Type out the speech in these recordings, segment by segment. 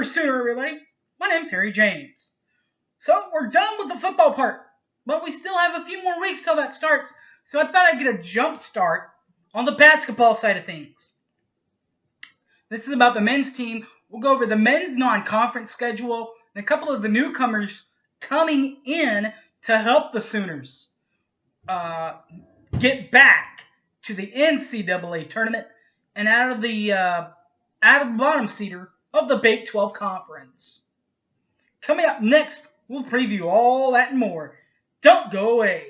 Sooner, everybody. My name's Harry James. So, we're done with the football part, but we still have a few more weeks till that starts, so I thought I'd get a jump start on the basketball side of things. This is about the men's team. We'll go over the men's non-conference schedule and a couple of the newcomers coming in to help the Sooners get back to the NCAA tournament and out of the bottom seeder of the Big 12 Conference. Coming up next, we'll preview all that and more. Don't go away.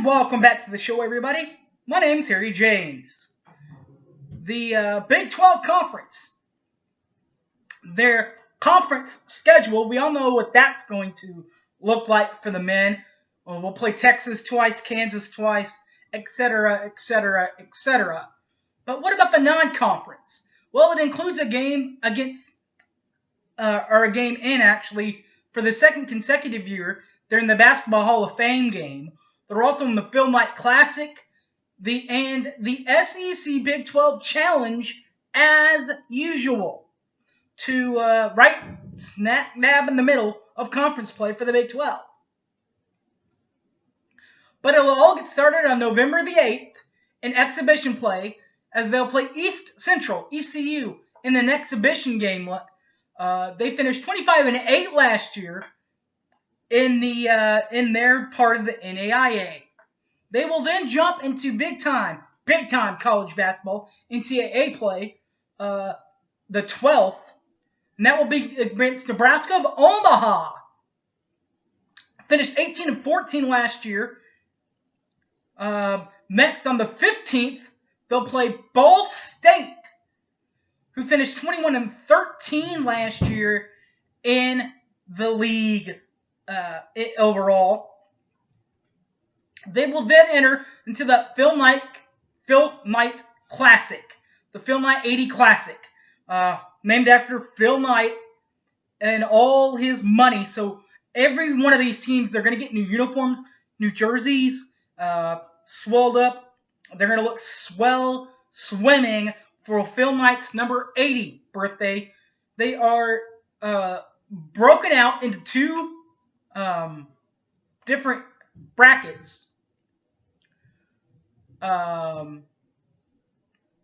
Welcome back to the show, everybody. My name's Harry James. The Big 12 Conference. Their conference schedule, we all know what that's going to look like for the men. We'll play Texas twice, Kansas twice, etc., etc., etc. But what about the non-conference? Well, it includes a game a game in, actually, for the second consecutive year. They're in the Basketball Hall of Fame game. They're also in the Phil Knight Classic and the SEC Big 12 Challenge as usual to right smack dab in the middle of conference play for the Big 12. But it'll all get started on November the 8th in exhibition play as they'll play East Central, ECU, in an exhibition game. They finished 25-8 last year in their part of the NAIA. They will then jump into big time college basketball, NCAA play, the 12th, and that will be against Nebraska of Omaha. Finished 18-14 last year. Next on the 15th, they'll play Ball State, who finished 21-13 last year in the league. Overall, they will then enter into the Phil Knight Classic, the Phil Knight 80 Classic, named after Phil Knight and all his money. So every one of these teams, they're going to get new uniforms, new jerseys, swelled up. They're going to look swell swimming for Phil Knight's number 80 birthday. They are broken out into two different brackets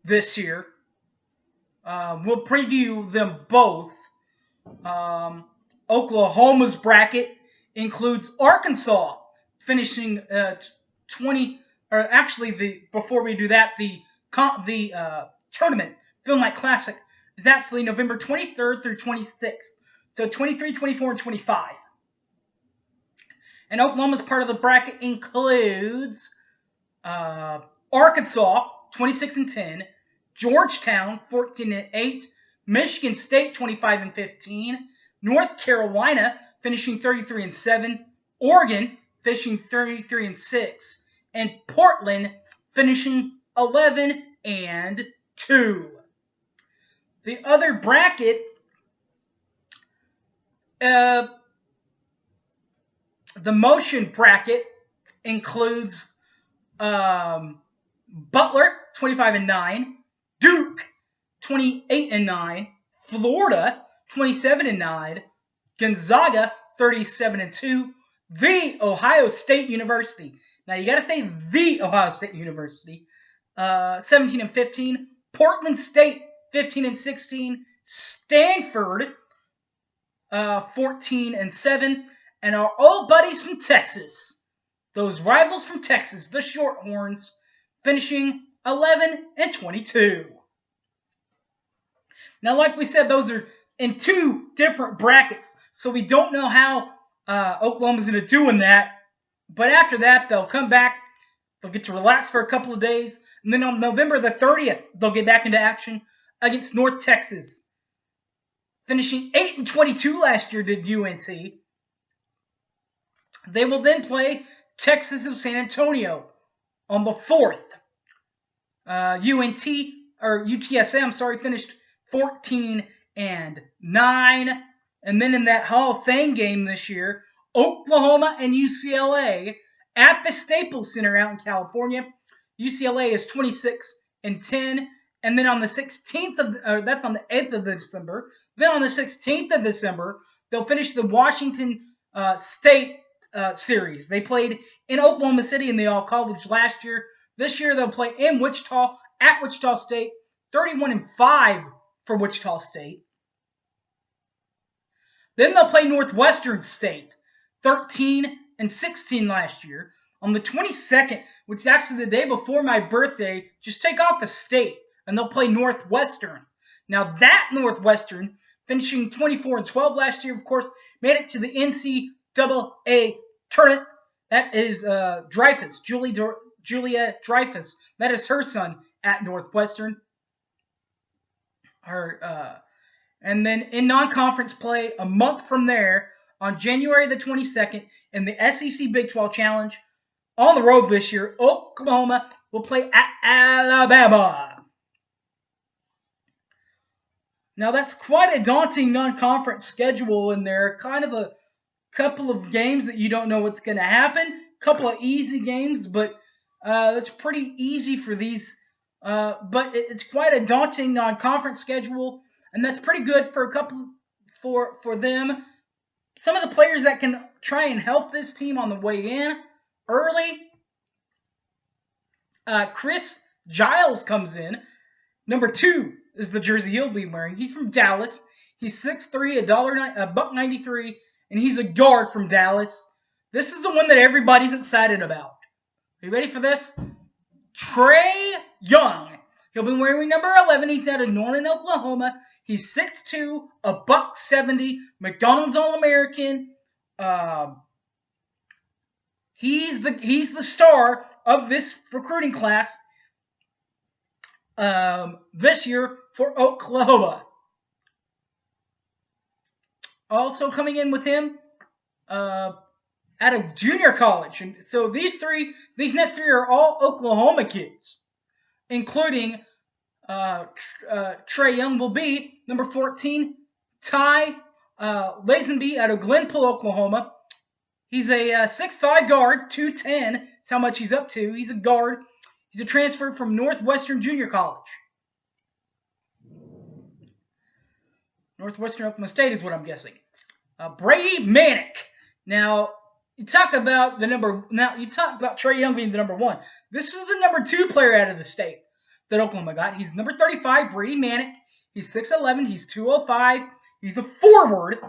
this year. We'll preview them both. Oklahoma's bracket includes Arkansas finishing 20. Or actually, before we do that, the tournament Phil Knight Classic is actually November 23rd through 26th. So 23, 24, and 25. And Oklahoma's part of the bracket includes Arkansas, 26-10, Georgetown, 14-8, Michigan State, 25-15, North Carolina, finishing 33-7, Oregon, finishing 33-6, and Portland, finishing 11-2. The other bracket, the motion bracket includes Butler, 25-9, Duke, 28-9, Florida, 27-9, Gonzaga, 37-2, The Ohio State University. Now you got to say The Ohio State University, 17-15, Portland State, 15-16, Stanford, 14-7, and our old buddies from Texas, those rivals from Texas, the Shorthorns, finishing 11, and 22. Now, like we said, those are in two different brackets, so we don't know how Oklahoma's going to do in that. But after that, they'll come back. They'll get to relax for a couple of days. And then on November the 30th, they'll get back into action against North Texas. Finishing 8 and 22 last year did UNT. They will then play Texas of San Antonio on the 4th. UTSA, finished 14 and 9. And then in that Hall of Fame game this year, Oklahoma and UCLA at the Staples Center out in California. UCLA is 26 and 10. And then on the 16th that's on the 8th of December. Then on the 16th of December, they'll finish the Washington State series. They played in Oklahoma City in the All College last year. This year they'll play in Wichita at Wichita State. 31 and 5 for Wichita State. Then they'll play Northwestern State. 13 and 16 last year. On the 22nd, which is actually the day before my birthday, just take off a state and they'll play Northwestern. Now that Northwestern, finishing 24 and 12 last year, of course, made it to the NCAA tournament. That is Dreyfus, Julia Dreyfus. That is her son at Northwestern. And then in non-conference play, a month from there, on January the 22nd, in the SEC Big 12 Challenge, on the road this year, Oklahoma will play at Alabama. Now that's quite a daunting non-conference schedule in there. Kind of a couple of games that you don't know what's going to happen. Couple of easy games, but it's pretty easy for these. But it's quite a daunting non-conference schedule, and that's pretty good for a couple for them. Some of the players that can try and help this team on the way in early. Chris Giles comes in. Number 2 is the jersey he'll be wearing. He's from Dallas. He's 6'3", $1.93, and he's a guard from Dallas. This is the one that everybody's excited about. Are you ready for this? Trey Young. He'll be wearing number 11. He's out of Norman, Oklahoma. He's 6'2", $170, McDonald's All-American. He's the star of this recruiting class this year for Oklahoma. Also coming in with him out of junior college. And so these next three are all Oklahoma kids, including Trey Young will be number 14, Ty Lazenby out of Glenpool, Oklahoma. He's a 6'5" guard, 210. That's how much he's up to. He's a guard. He's a transfer from Northwestern Junior College. Northwestern Oklahoma State is what I'm guessing. Brady Manick. Now, you talk about Trey Young being the number 1. This is the number 2 player out of the state that Oklahoma got. He's number 35, Brady Manick. He's 6'11", he's 205. He's a forward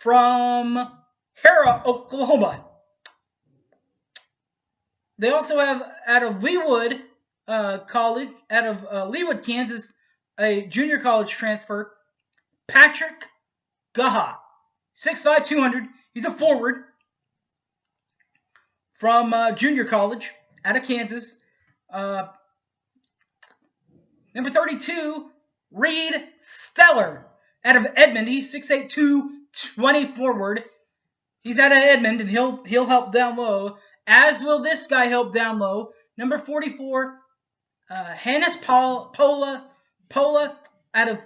from Hera, Oklahoma. They also have out of Leawood College, out of Leawood, Kansas, a junior college transfer, Patrick Gaha. 6'5", 200. He's a forward from junior college out of Kansas. Number 32, Reed Steller out of Edmond. He's 6'8", 220 forward. He's out of Edmond, and he'll help down low, as will this guy help down low. Number 44, Hannes Pola out of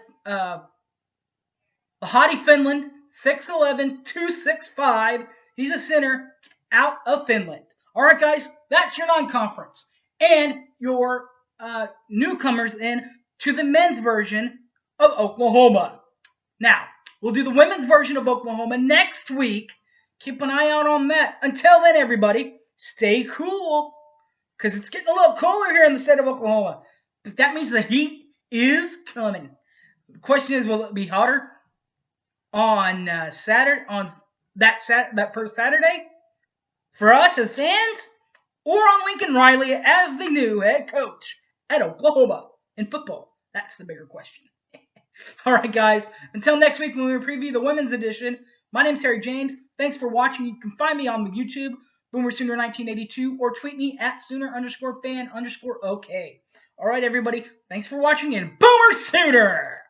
Lahti, Finland. 6'11", 265. He's a center out of Finland. All right, guys, that's your non-conference and your newcomers in to the men's version of Oklahoma. Now, we'll do the women's version of Oklahoma next week. Keep an eye out on that. Until then, everybody, stay cool, because it's getting a little cooler here in the state of Oklahoma. But that means the heat is coming. The question is, will it be hotter on Saturday, on that first Saturday for us as fans, or on Lincoln Riley as the new head coach at Oklahoma in football? That's the bigger question. All right, guys. Until next week when we preview the women's edition, my name's Harry James. Thanks for watching. You can find me on the YouTube, BoomerSooner1982, or tweet me at Sooner_fan_OK. All right, everybody. Thanks for watching, and Boomer Sooner!